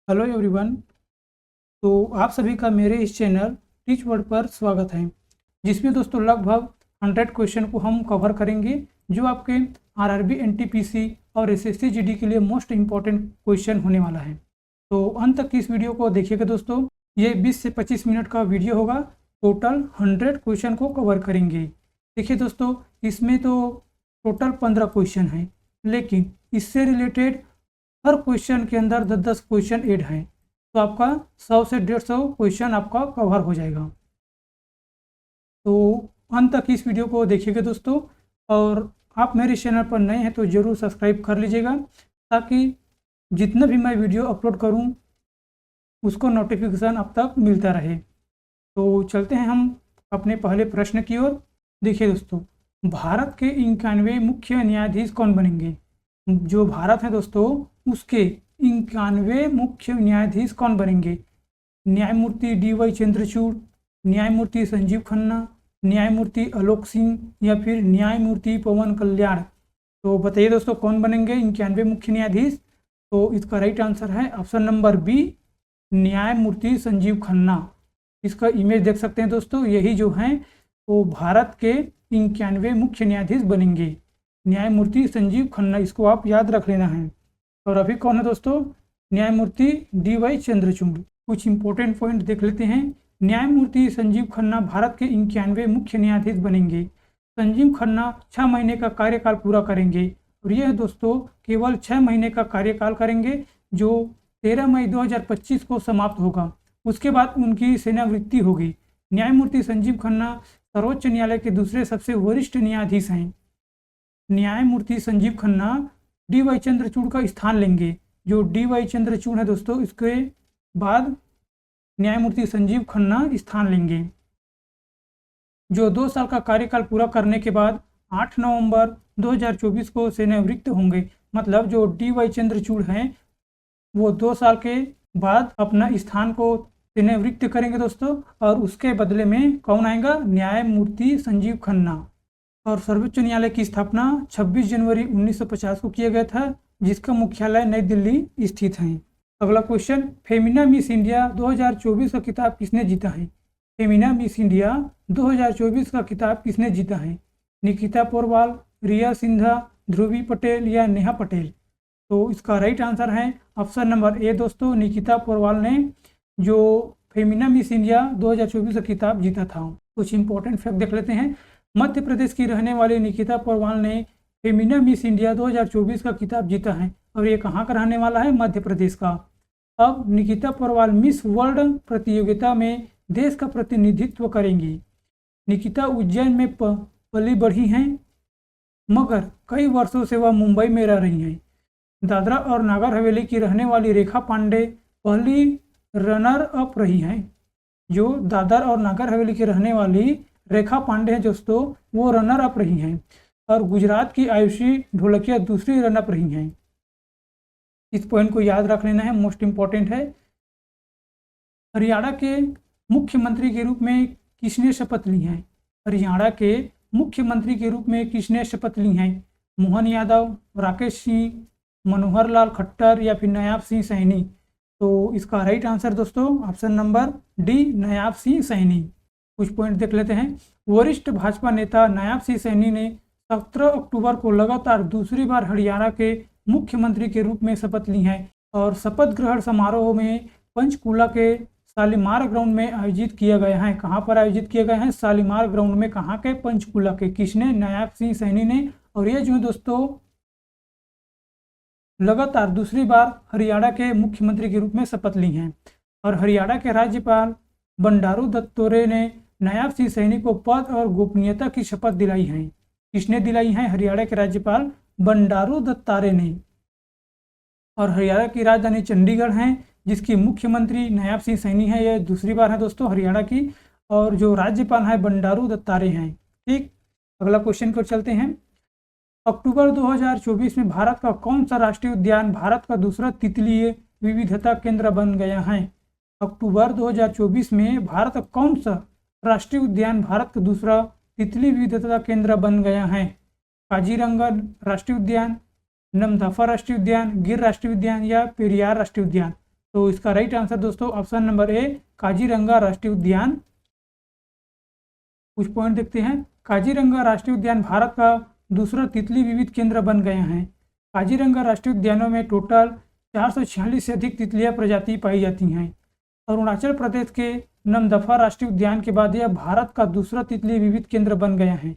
Hello everyone. तो आप सभी का मेरे इस चैनल टीच वर्ड पर स्वागत है, जिसमें दोस्तों लगभग 100 क्वेश्चन को हम कवर करेंगे जो आपके आरआरबी, एनटीपीसी और एसएससी जीडी के लिए मोस्ट इम्पॉर्टेंट क्वेश्चन होने वाला है। तो अंत तक इस वीडियो को देखिएगा दोस्तों। ये 20 से 25 मिनट का वीडियो होगा। टोटल 100 क्वेश्चन को कवर करेंगे। देखिए दोस्तों, इसमें तो टोटल 15 क्वेश्चन हैं, लेकिन इससे रिलेटेड हर क्वेश्चन के अंदर 10-10 क्वेश्चन ऐड हैं, तो आपका 100 से 150 क्वेश्चन आपका कवर हो जाएगा। तो अंत तक इस वीडियो को देखिएगा दोस्तों, और आप मेरे चैनल पर नए हैं तो ज़रूर सब्सक्राइब कर लीजिएगा, ताकि जितना भी मैं वीडियो अपलोड करूं उसको नोटिफिकेशन अब तक मिलता रहे। तो चलते हैं हम अपने पहले प्रश्न की ओर। देखिए दोस्तों, भारत के 91 मुख्य न्यायाधीश कौन बनेंगे? जो भारत है दोस्तों, उसके 91 मुख्य न्यायाधीश कौन बनेंगे? न्यायमूर्ति DY चंद्रचूड़, न्यायमूर्ति संजीव खन्ना, न्यायमूर्ति आलोक सिंह या फिर न्यायमूर्ति पवन कल्याण। तो बताइए दोस्तों, कौन बनेंगे 91 मुख्य न्यायाधीश? तो इसका राइट आंसर है ऑप्शन नंबर बी, न्यायमूर्ति संजीव खन्ना। इसका इमेज देख सकते हैं दोस्तों, यही जो हैं वो भारत के 91 मुख्य न्यायाधीश बनेंगे, न्यायमूर्ति संजीव खन्ना। इसको आप याद रख लेना है। और अभी कौन है दोस्तों? न्यायमूर्ति DY चंद्रचूड़। कुछ इंपॉर्टेंट पॉइंट देख लेते हैं। न्यायमूर्ति संजीव खन्ना भारत के 91 मुख्य न्यायाधीश बनेंगे। संजीव खन्ना 6 महीने का कार्यकाल पूरा करेंगे, और यह दोस्तों केवल 6 महीने का कार्यकाल करेंगे, जो 13 मई 2025 को समाप्त होगा। उसके बाद उनकी सेवानिवृत्ति होगी। न्यायमूर्ति संजीव खन्ना सर्वोच्च न्यायालय के दूसरे सबसे वरिष्ठ न्यायाधीश हैं। न्यायमूर्ति संजीव खन्ना DY चंद्रचूड़ का स्थान लेंगे। जो DY चंद्रचूड़ है दोस्तों, इसके बाद न्यायमूर्ति संजीव खन्ना स्थान लेंगे, जो 2 साल का कार्यकाल पूरा करने के बाद 8 नवंबर 2024 को सेवानिवृत्त होंगे। मतलब जो DY चंद्रचूड़ हैं वो 2 साल के बाद अपना स्थान को सेवानिवृत्त करेंगे दोस्तों, और उसके बदले में कौन आएगा? न्यायमूर्ति संजीव खन्ना। और सर्वोच्च न्यायालय की स्थापना 26 जनवरी 1950 को किया गया था, जिसका मुख्यालय नई दिल्ली स्थित है। अगला क्वेश्चन, फेमिना मिस इंडिया 2024 का खिताब किसने जीता है? फेमिना मिस इंडिया 2024 का खिताब किसने जीता है? निकिता पोरवाल, रिया सिंधा, ध्रुवी पटेल या नेहा पटेल? तो इसका राइट आंसर है ऑप्शन नंबर ए दोस्तों, निकिता पोरवाल ने जो फेमिना मिस इंडिया 2024 का खिताब जीता था। कुछ इंपॉर्टेंट फैक्ट देख लेते हैं। मध्य प्रदेश की रहने वाली निकिता पोरवाल ने फेमिना मिस इंडिया 2024 का खिताब जीता है, और ये कहाँ का रहने वाला है? मध्य प्रदेश का। अब निकिता पोरवाल मिस वर्ल्ड प्रतियोगिता में देश का प्रतिनिधित्व करेंगी। निकिता उज्जैन में पली बढ़ी हैं, मगर कई वर्षों से वह मुंबई में रह रही हैं। दादरा और नागर हवेली की रहने वाली रेखा पांडे पहली रनर अप रही हैं। जो दादर और नागर हवेली की रहने वाली रेखा पांडे हैं दोस्तों, वो रनर अप रही हैं, और गुजरात की आयुषी ढोलकिया दूसरी रनर अप रही हैं। इस पॉइंट को याद रख लेना है, मोस्ट इंपॉर्टेंट है। हरियाणा के मुख्यमंत्री के रूप में किसने शपथ ली है? हरियाणा के मुख्यमंत्री के रूप में किसने शपथ ली है? मोहन यादव, राकेश सिंह, मनोहर लाल खट्टर या फिर नायाब सिंह सैनी? तो इसका राइट आंसर दोस्तों ऑप्शन नंबर डी, नायाब सिंह सैनी। कुछ पॉइंट देख लेते हैं। वरिष्ठ भाजपा नेता नायाब सिंह सैनी ने 17 अक्टूबर को लगातार दूसरी बार हरियाणा के मुख्यमंत्री के रूप में शपथ ली है, और शपथ ग्रहण समारोह में पंचकूला के शालीमार ग्राउंड में आयोजित किया गया है। कहाँ पर आयोजित किया गया है? शालीमार ग्राउंड में। कहाँ के? पंचकूला के। किसने? नायाब सिंह सैनी ने। और ये जो दोस्तों लगातार दूसरी बार हरियाणा के मुख्यमंत्री के रूप में शपथ ली हैं। और हरियाणा के राज्यपाल बंडारू दत्तात्रेय ने नायाब सिंह सैनी को पद और गोपनीयता की शपथ दिलाई है। किसने दिलाई है? हरियाणा के राज्यपाल बंडारू दत्तात्रेय ने। और हरियाणा की राजधानी चंडीगढ़ है, जिसकी मुख्यमंत्री नायाब सिंह सैनी है। यह दूसरी बार है दोस्तों हरियाणा की, और जो राज्यपाल है बंडारू दत्तात्रेय हैं। ठीक, अगला क्वेश्चन को चलते हैं। अक्टूबर 2024 में भारत का कौन सा राष्ट्रीय उद्यान भारत का दूसरा तितलीय विविधता केंद्र बन गया है? अक्टूबर 2024 में भारत का कौन सा राष्ट्रीय उद्यान भारत का दूसरा तितली विविधता केंद्र बन गया है? काजीरंगा राष्ट्रीय उद्यान, नमदफा राष्ट्रीय उद्यान, गिर राष्ट्रीय उद्यान या पेरियार राष्ट्रीय उद्यान? तो इसका राइट आंसर दोस्तों ऑप्शन नंबर ए काजीरंगा राष्ट्रीय उद्यान। कुछ पॉइंट देखते हैं। काजीरंगा राष्ट्रीय उद्यान भारत का दूसरा तितली विविध केंद्र बन गए हैं। काजीरंगा राष्ट्रीय उद्यानों में टोटल 446 से अधिक तितलियां प्रजाति पाई जाती हैं। अरुणाचल प्रदेश के नमदफा राष्ट्रीय उद्यान के बाद यह भारत का दूसरा तितली विविध केंद्र बन गया है।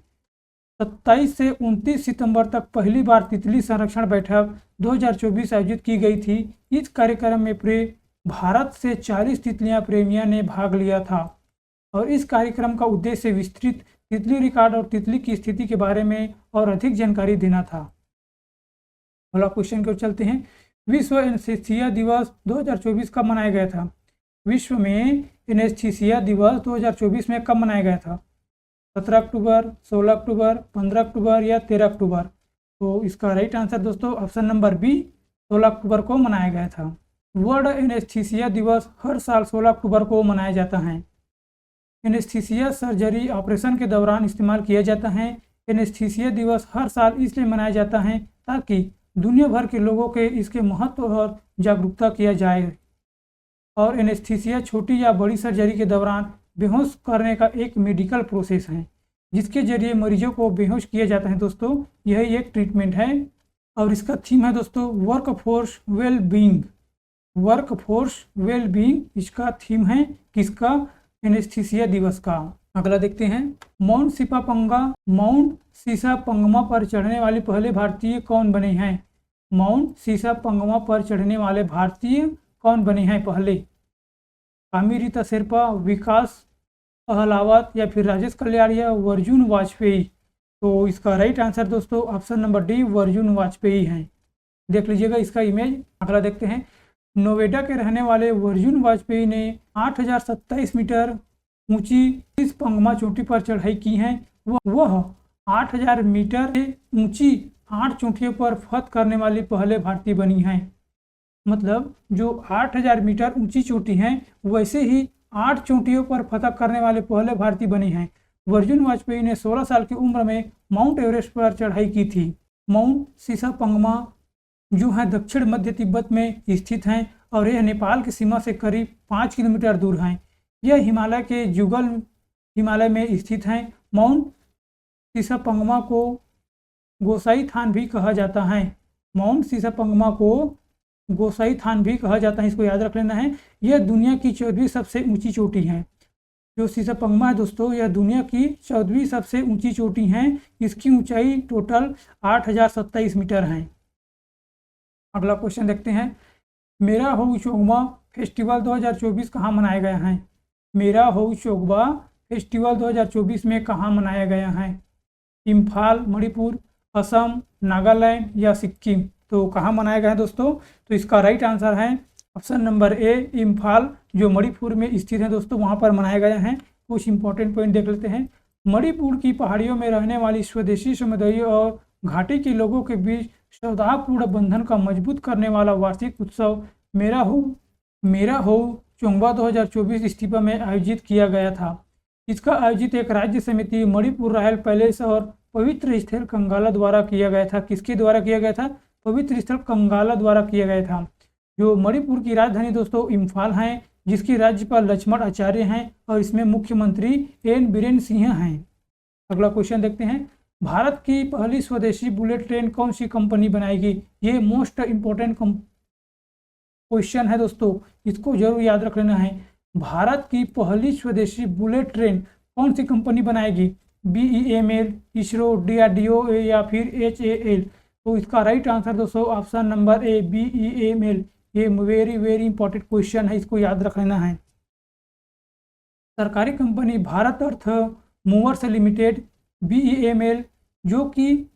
27 से 29 सितंबर तक पहली बार तितली संरक्षण बैठक 2024 आयोजित की गई थी। इस कार्यक्रम में पूरे भारत से 40 तितलियां प्रेमियों ने भाग लिया था और इस कार्यक्रम का उद्देश्य विस्तृत तितली रिकॉर्ड और तितली की स्थिति के बारे में और अधिक जानकारी देना था। अगला क्वेश्चन की ओर चलते हैं। विश्व एनेस्थीसिया दिवस 2024 कब मनाया गया था? विश्व में एनेस्थीसिया दिवस 2024 में कब मनाया गया था? 17 अक्टूबर, 16 अक्टूबर, 15 अक्टूबर या 13 अक्टूबर? तो इसका राइट आंसर दोस्तों ऑप्शन नंबर बी 16 अक्टूबर को मनाया गया था। वर्ल्ड एनेस्थीसिया दिवस हर साल 16 अक्टूबर को मनाया जाता है। एनेस्थीसिया सर्जरी ऑपरेशन के दौरान इस्तेमाल किया जाता है। एनेस्थीसिया दिवस हर साल इसलिए मनाया जाता है ताकि दुनिया भर के लोगों के इसके महत्व और जागरूकता किया जाए। और एनेस्थीसिया छोटी या बड़ी सर्जरी के दौरान बेहोश करने का एक मेडिकल प्रोसेस है जिसके जरिए मरीजों को बेहोश किया जाता है दोस्तों। यही एक ट्रीटमेंट है और इसका थीम है दोस्तों work force well being. Work force well being इसका थीम है किसका? एनेस्थीसिया दिवस का। अगला देखते हैं। माउंट सीसापंगमा पर चढ़ने वाले पहले भारतीय कौन बने हैं? माउंट सीसापंगमा पर चढ़ने वाले भारतीय कौन बने हैं पहले? कामिरीता शेरपा, विकास अहलावत या फिर राजेश कल्याण या अर्जुन वाजपेयी? तो इसका राइट आंसर दोस्तों option number D Arjun Vajpayee है। देख लीजिएगा इसका इमेज। अगला देखते हैं। नोएडा के रहने वाले अर्जुन वाजपेयी ने 8027 मीटर ऊंची इस पंगमा चोटी पर चढ़ाई की है। वह 8000 मीटर से ऊंची 8 चोटियों पर फतह करने वाली पहले भारतीय बनी हैं। मतलब जो 8000 मीटर ऊंची चोटी है वैसे ही 8 चोटियों पर फतह करने वाले पहले भारतीय बने हैं। अर्जुन वाजपेयी ने 16 साल की उम्र में माउंट एवरेस्ट पर चढ़ाई की थी। माउंट सीसापंगमा जो है दक्षिण मध्य तिब्बत में स्थित हैं और यह नेपाल की सीमा से करीब 5 किलोमीटर दूर हैं। यह हिमालय के जुगल हिमालय में स्थित हैं। माउंट सीसापंगमा को गोसाई थान भी कहा जाता है। माउंट सीसापंगमा को गोसाई थान भी कहा जाता है, इसको याद रख लेना है। यह दुनिया की 14वीं सबसे ऊंची चोटी है। जो सीसापंगमा है दोस्तों यह दुनिया की 14वीं सबसे ऊंची चोटी है। इसकी ऊंचाई टोटल 8027 मीटर है। अगला क्वेश्चन देखते हैं। मेरा होऊ चोगबा फेस्टिवल 2024 कहाँ मनाया गया है? मेरा होऊ चोगबा फेस्टिवल 2024 में कहाँ मनाया गया है? इम्फाल, मणिपुर, असम, नागालैंड या सिक्किम? तो कहाँ मनाया गया है दोस्तों? तो इसका राइट आंसर है ऑप्शन नंबर ए इम्फाल, जो मणिपुर में स्थित है दोस्तों, वहाँ पर मनाया गया है। कुछ इंपॉर्टेंट पॉइंट देख लेते हैं। मणिपुर की पहाड़ियों में रहने वाली स्वदेशी समुदाय और घाटी के लोगों के बीच सौहार्दपूर्ण बंधन का मजबूत करने वाला वार्षिक उत्सव मेरा हो चोंगबा 2024 इस्तीफा में आयोजित किया गया था। इसका आयोजित एक राज्य समिति मणिपुर रॉयल पैलेस और पवित्र स्थल कंगाला द्वारा किया गया था। किसके द्वारा किया गया था? पवित्र स्थल कंगाला द्वारा किया गया था। जो मणिपुर की राजधानी दोस्तों इम्फाल है, जिसके राज्यपाल लक्ष्मण आचार्य हैं और इसमें मुख्यमंत्री एन बीरेन सिंह हैं। अगला क्वेश्चन देखते हैं। भारत की पहली स्वदेशी बुलेट ट्रेन कौन सी कंपनी बनाएगी? ये मोस्ट इंपॉर्टेंट क्वेश्चन है दोस्तों, इसको जरूर याद रख लेना है। भारत की पहली स्वदेशी बुलेट ट्रेन कौन सी कंपनी बनाएगी? BEML, इसरो, DRDO या फिर HAL? तो इसका राइट आंसर दोस्तों ऑप्शन नंबर ए BEML। ये वेरी इंपॉर्टेंट क्वेश्चन है, इसको याद रख लेना है। सरकारी कंपनी भारत अर्थ मूवर्स लिमिटेड BEML जो कि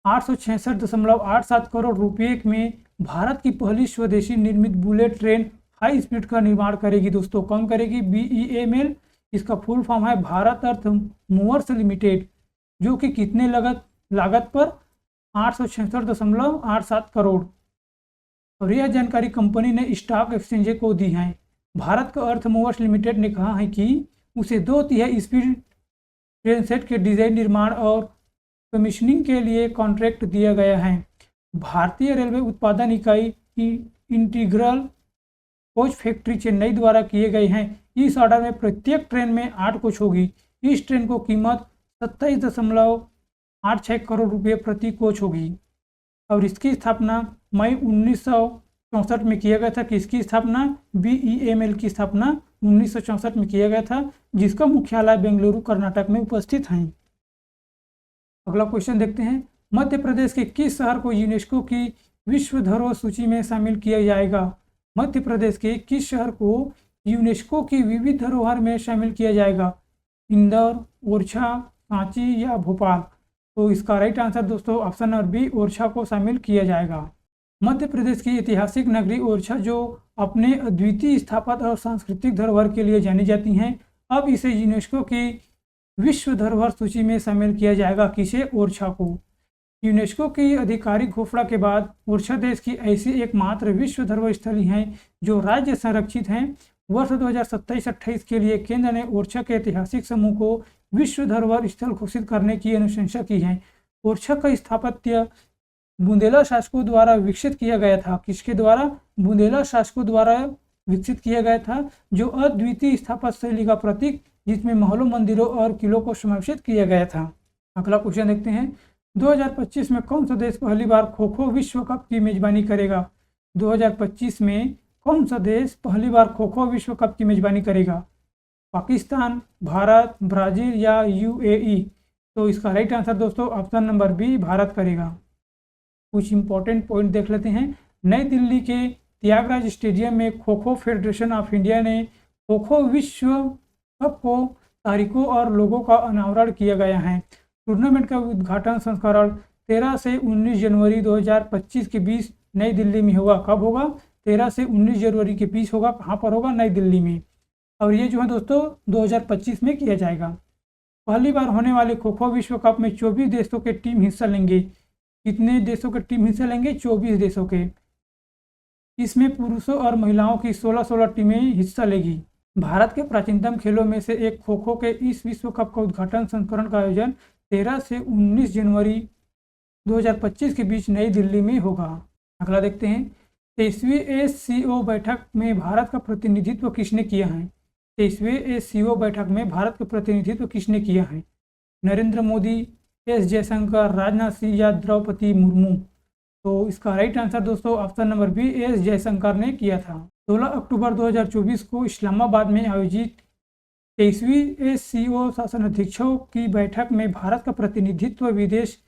866.87 करोड़ रुपये में भारत की पहली स्वदेशी निर्मित बुलेट ट्रेन हाई स्पीड का निर्माण करेगी दोस्तों। कौन करेगी? BEML। इसका फुल फॉर्म है भारत अर्थ मूवर्स लिमिटेड, जो कि कितने लागत पर 866.87 करोड़। और यह जानकारी कंपनी ने स्टॉक एक्सचेंज को दी है। भारत का अर्थ मूवर्स लिमिटेड ने कहा है कि उसे 2 तिहाई स्पीड ट्रेन सेट के डिजाइन, निर्माण और कमीशनिंग के लिए कॉन्ट्रैक्ट दिया गया है। भारतीय रेलवे उत्पादन इकाई की इंटीग्रल कोच फैक्ट्री चेन्नई द्वारा किए गए हैं। इस ऑर्डर में प्रत्येक ट्रेन में 8 कोच होगी। इस ट्रेन को कीमत 27.86 करोड़ रुपये प्रति कोच होगी और इसकी स्थापना मई 1964 में किया गया था। किसकी स्थापना? BEML की स्थापना 1964 में किया गया था, जिसका मुख्यालय बेंगलुरु कर्नाटक में उपस्थित है। अगला क्वेश्चन देखते हैं। मध्य प्रदेश के किस शहर को यूनेस्को की विश्व धरोहर सूची में शामिल किया जाएगा? मध्य प्रदेश के किस शहर को यूनेस्को की विविध धरोहर में शामिल किया जाएगा? इंदौर, ओरछा, सांची या भोपाल? तो इसका राइट आंसर दोस्तों ऑप्शन नंबर बी, ओरछा को शामिल किया जाएगा। मध्य प्रदेश की ऐतिहासिक नगरी ओरछा, जो अपने अद्वितीय स्थापत्य और सांस्कृतिक धरोहर के लिए जानी जाती हैं, अब इसे यूनेस्को की विश्व धरोहर सूची में शामिल किया जाएगा। किसे? ओरछा को। यूनेस्को की आधिकारिक घोषणा के बाद ओरछा देश की ऐसी एकमात्र विश्व धरोहर स्थली है जो राज्य संरक्षित हैं। वर्ष 2027-28 के लिए केंद्र ने ओरछा के ऐतिहासिक समूह को विश्व धरोहर स्थल घोषित करने की अनुशंसा की है। ओरछा का स्थापत्य बुंदेला शासकों द्वारा विकसित किया गया था। किसके द्वारा? बुंदेला शासकों द्वारा विकसित किया गया था, जो अद्वितीय स्थापत्य शैली का प्रतीक, जिसमें महलों, मंदिरों और किलों को समावेशित किया गया था। अगला क्वेश्चन देखते हैं। 2025 में कौन सा देश पहली बार खो खो विश्व कप की मेजबानी करेगा? 2025 में कौन सा देश पहली बार खो खो विश्व कप की मेजबानी करेगा? पाकिस्तान, भारत, ब्राजील या UAE? तो इसका राइट आंसर दोस्तों ऑप्शन नंबर बी, भारत करेगा। कुछ इंपॉर्टेंट पॉइंट देख लेते हैं। नई दिल्ली के त्यागराज स्टेडियम में kho kho federation of India ने खो खो विश्व कप को तारीखों और लोगों का अनावरण किया गया है। टूर्नामेंट का उद्घाटन संस्करण 13 से 19 जनवरी 2025 के बीच नई दिल्ली में होगा। कब होगा? 13 से 19 जनवरी के बीच होगा। कहाँ पर होगा? नई दिल्ली में। और ये जो है दोस्तों 2025 में किया जाएगा। पहली बार होने वाले खो खो विश्व कप में 24 देशों के टीम हिस्सा लेंगे। कितने देशों के टीम हिस्सा लेंगे? 24 देशों के। इसमें पुरुषों और महिलाओं की 16-16 टीमें हिस्सा लेगी। भारत के प्राचीनतम खेलों में से एक खो खो के इस विश्व कप का उद्घाटन संस्करण का आयोजन 13 से 19 जनवरी 2025 के बीच नई दिल्ली में होगा। अगला देखते हैं। 23वीं SCO बैठक में भारत का प्रतिनिधित्व किसने किया है? 23वीं SCO बैठक में भारत का प्रतिनिधित्व किसने किया है? नरेंद्र मोदी, S जयशंकर, राजनाथ सिंह या द्रौपदी मुर्मू? तो इसका राइट आंसर दोस्तों option number B, S Jaishankar ने किया था। 16 अक्टूबर 2024 को इस्लामाबाद में आयोजित 23वीं SCO शासनाध्यक्षों की बैठक में भारत का प्रतिनिधित्व विदेश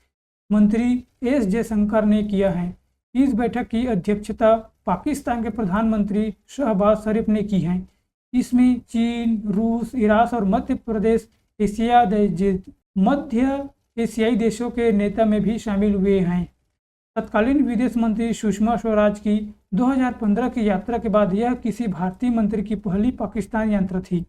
मंत्री S जयशंकर ने किया है। इस बैठक की अध्यक्षता पाकिस्तान के प्रधानमंत्री शहबाज शरीफ ने की है। इसमें चीन, रूस, इराक और मध्य एशियाई देशों के नेता में भी शामिल हुए हैं। तत्कालीन विदेश मंत्री सुषमा स्वराज की 2015 की यात्रा के बाद यह किसी भारतीय मंत्री की पहली पाकिस्तान यात्रा थी।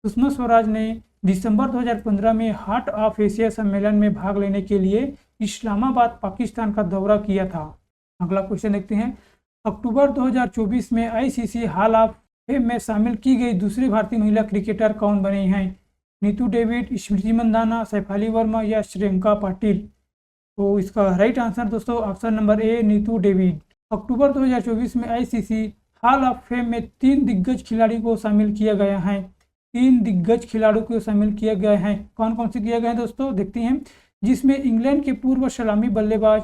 सुषमा स्वराज ने दिसंबर 2015 में हार्ट ऑफ एशिया सम्मेलन में भाग लेने के लिए इस्लामाबाद, पाकिस्तान का दौरा किया था। अगला क्वेश्चन देखते हैं। अक्टूबर 2024 में ICC हॉल ऑफ फेम में शामिल की गई दूसरी भारतीय महिला क्रिकेटर कौन बनी हैं? नीतू डेविड, स्मृति मंदाना, सैफाली वर्मा या श्रियंका पाटिल? तो इसका राइट आंसर दोस्तों option number A, Neetu David. अक्टूबर 2024 में ICC हॉल ऑफ फेम में 3 दिग्गज खिलाड़ी को शामिल किया गया है। 3 दिग्गज खिलाड़ियों को शामिल किया गया है। कौन कौन से किया गया है दोस्तों? देखते हैं। जिसमें इंग्लैंड के पूर्व सलामी बल्लेबाज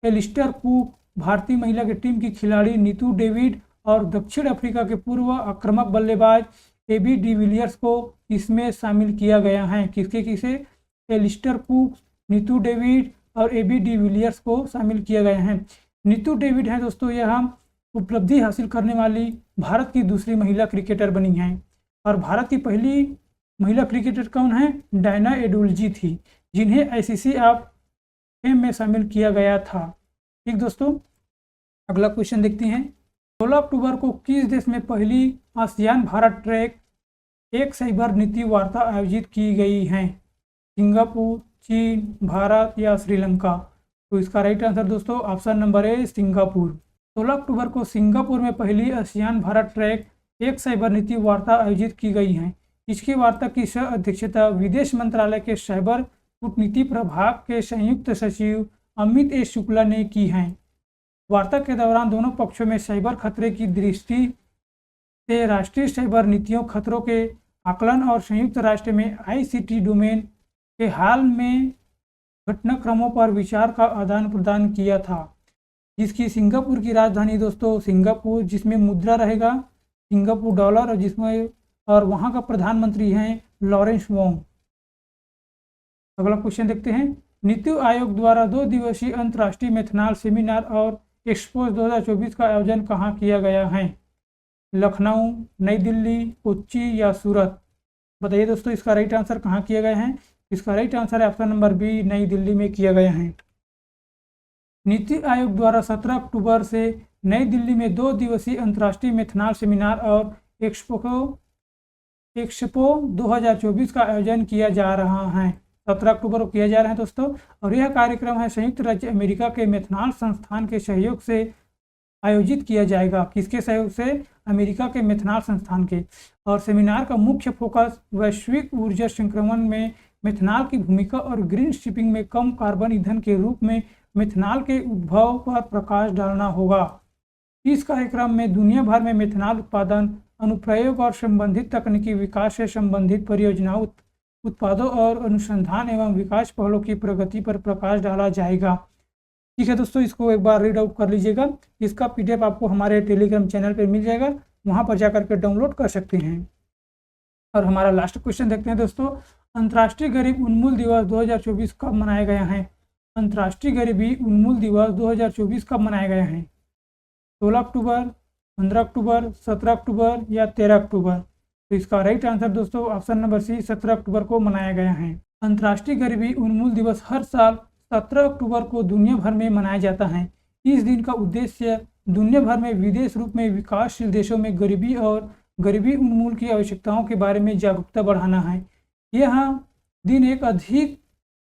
एलिस्टर कुक, भारतीय महिला की टीम की खिलाड़ी नीतू डेविड और दक्षिण अफ्रीका के पूर्व आक्रामक बल्लेबाज AB डिविलियर्स को इसमें शामिल किया गया है। किसे? एलिस्टर कुक, नीतू डेविड और AB डिविलियर्स को शामिल किया गया है। नीतू डेविड है दोस्तों, यह उपलब्धि हासिल करने वाली भारत की दूसरी महिला क्रिकेटर बनी है। और भारत की पहली महिला क्रिकेटर कौन है? डायना एडुल्जी थी, जिन्हें ICC ऑफ फेम में शामिल किया गया था। ठीक दोस्तों, अगला क्वेश्चन देखते हैं। 16 अक्टूबर को किस देश में पहली आसियान भारत ट्रैक एक साइबर नीति वार्ता आयोजित की गई है? सिंगापुर, चीन, भारत या श्रीलंका? तो इसका राइट आंसर दोस्तों ऑप्शन नंबर ए, सिंगापुर। 16 अक्टूबर को सिंगापुर में पहली आसियान भारत ट्रैक एक साइबर नीति वार्ता आयोजित की गई है। इसकी वार्ता की सह अध्यक्षता विदेश मंत्रालय के साइबर कूटनीति प्रभाग के संयुक्त सचिव अमित ए शुक्ला ने की है। वार्ता के दौरान दोनों पक्षों में साइबर खतरे की दृष्टि से राष्ट्रीय साइबर नीतियों, खतरों के आकलन और संयुक्त राष्ट्र में ICT डोमेन के हाल में घटनाक्रमों पर विचार का आदान प्रदान किया था, जिसकी सिंगापुर की राजधानी दोस्तों सिंगापुर, जिसमें मुद्रा रहेगा सिंगापुर डॉलर, और जिसमें और वहाँ का प्रधानमंत्री हैं लॉरेंस वोंग। अगला क्वेश्चन देखते हैं। नीति आयोग द्वारा 2 दिवसीय अंतर्राष्ट्रीय मेथनॉल सेमिनार और एक्सपो 2024 का आयोजन कहाँ किया गया है? लखनऊ, नई दिल्ली, कोच्चि या सूरत? बताइए दोस्तों, इसका राइट आंसर कहाँ किया गया है? इसका राइट आंसर है ऑप्शन नंबर बी, नई दिल्ली में किया गया है। नीति आयोग द्वारा 17 अक्टूबर से नई दिल्ली में 2 दिवसीय अंतर्राष्ट्रीय मेथनॉल सेमिनार और एक्सपो 2024 का आयोजन किया जा रहा है। 17 अक्टूबर को किया जा रहा है दोस्तों, और यह कार्यक्रम है संयुक्त राज्य अमेरिका के मेथनॉल संस्थान के सहयोग से आयोजित किया जाएगा। किसके सहयोग से? अमेरिका के मेथनॉल संस्थान के। और सेमिनार का मुख्य फोकस वैश्विक ऊर्जा संक्रमण में मेथनॉल की भूमिका और ग्रीन शिपिंग में कम कार्बन ईंधन के रूप में मेथनॉल के उद्भव पर प्रकाश डालना होगा। इस कार्यक्रम में दुनिया भर में मेथनॉल उत्पादन, अनुप्रयोग और संबंधित तकनीकी विकास से संबंधित परियोजनाओं, उत्पादों और अनुसंधान एवं विकास पहलों की प्रगति पर प्रकाश डाला जाएगा। ठीक है दोस्तों, इसको एक बार रीड आउट कर लीजिएगा। इसका PDF आपको हमारे टेलीग्राम चैनल पर मिल जाएगा, वहाँ पर जाकर के डाउनलोड कर सकते हैं। और हमारा लास्ट क्वेश्चन देखते हैं दोस्तों। अंतर्राष्ट्रीय गरीब उन्मूलन दिवस 2024 कब मनाया गया है? अंतर्राष्ट्रीय गरीबी उन्मूलन दिवस 2024 कब मनाया गया है? 16 अक्टूबर, 15 अक्टूबर, 17 अक्टूबर या 13 अक्टूबर? तो इसका राइट आंसर दोस्तों ऑप्शन नंबर सी, 17 अक्टूबर को मनाया गया है। अंतर्राष्ट्रीय गरीबी उन्मूलन दिवस हर साल 17 अक्टूबर को दुनिया भर में मनाया जाता है। इस दिन का उद्देश्य दुनिया भर में विशेष रूप में विकासशील देशों में गरीबी और गरीबी उन्मूलन की आवश्यकताओं के बारे में जागरूकता बढ़ाना है। यह दिन एक अधिक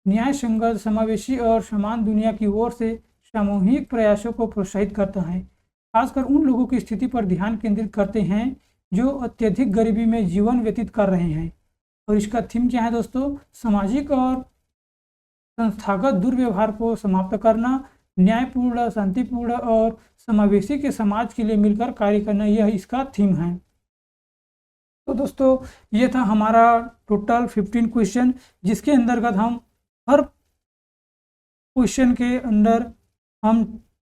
न्याय संगत, समावेशी और समान दुनिया की ओर से सामूहिक प्रयासों को प्रोत्साहित करता है, खासकर उन लोगों की स्थिति पर ध्यान केंद्रित करते हैं जो अत्यधिक गरीबी में जीवन व्यतीत कर रहे हैं। और इसका थीम क्या है दोस्तों? सामाजिक और संस्थागत दुर्व्यवहार को समाप्त करना, न्यायपूर्ण, शांतिपूर्ण और समावेशी के समाज के लिए मिलकर कार्य करना, यह इसका थीम है। तो दोस्तों ये था हमारा टोटल 15 क्वेश्चन, जिसके अंतर्गत हम हर क्वेश्चन के अंदर हम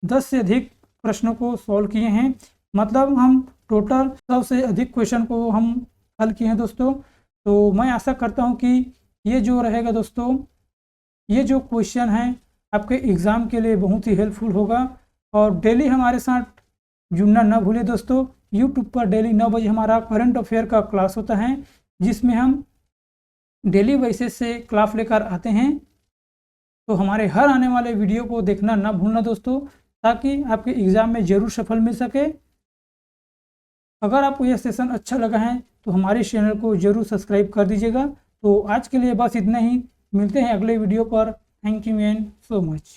10 से अधिक प्रश्नों को सॉल्व किए हैं। मतलब हम टोटल 100 से अधिक क्वेश्चन को हम हल किए हैं दोस्तों। तो मैं आशा करता हूं कि ये जो रहेगा दोस्तों, ये जो क्वेश्चन है आपके एग्ज़ाम के लिए बहुत ही हेल्पफुल होगा। और डेली हमारे साथ जुड़ना ना भूलें दोस्तों। यूट्यूब पर डेली 9 बजे हमारा करंट अफेयर का क्लास होता है, जिसमें हम डेली बेसिस से क्लास लेकर आते हैं। तो हमारे हर आने वाले वीडियो को देखना ना भूलना दोस्तों, ताकि आपके एग्ज़ाम में ज़रूर सफल मिल सके। अगर आपको यह सेशन अच्छा लगा है तो हमारे चैनल को ज़रूर सब्सक्राइब कर दीजिएगा। तो आज के लिए बस इतना ही, मिलते हैं अगले वीडियो पर। Thank you and so much.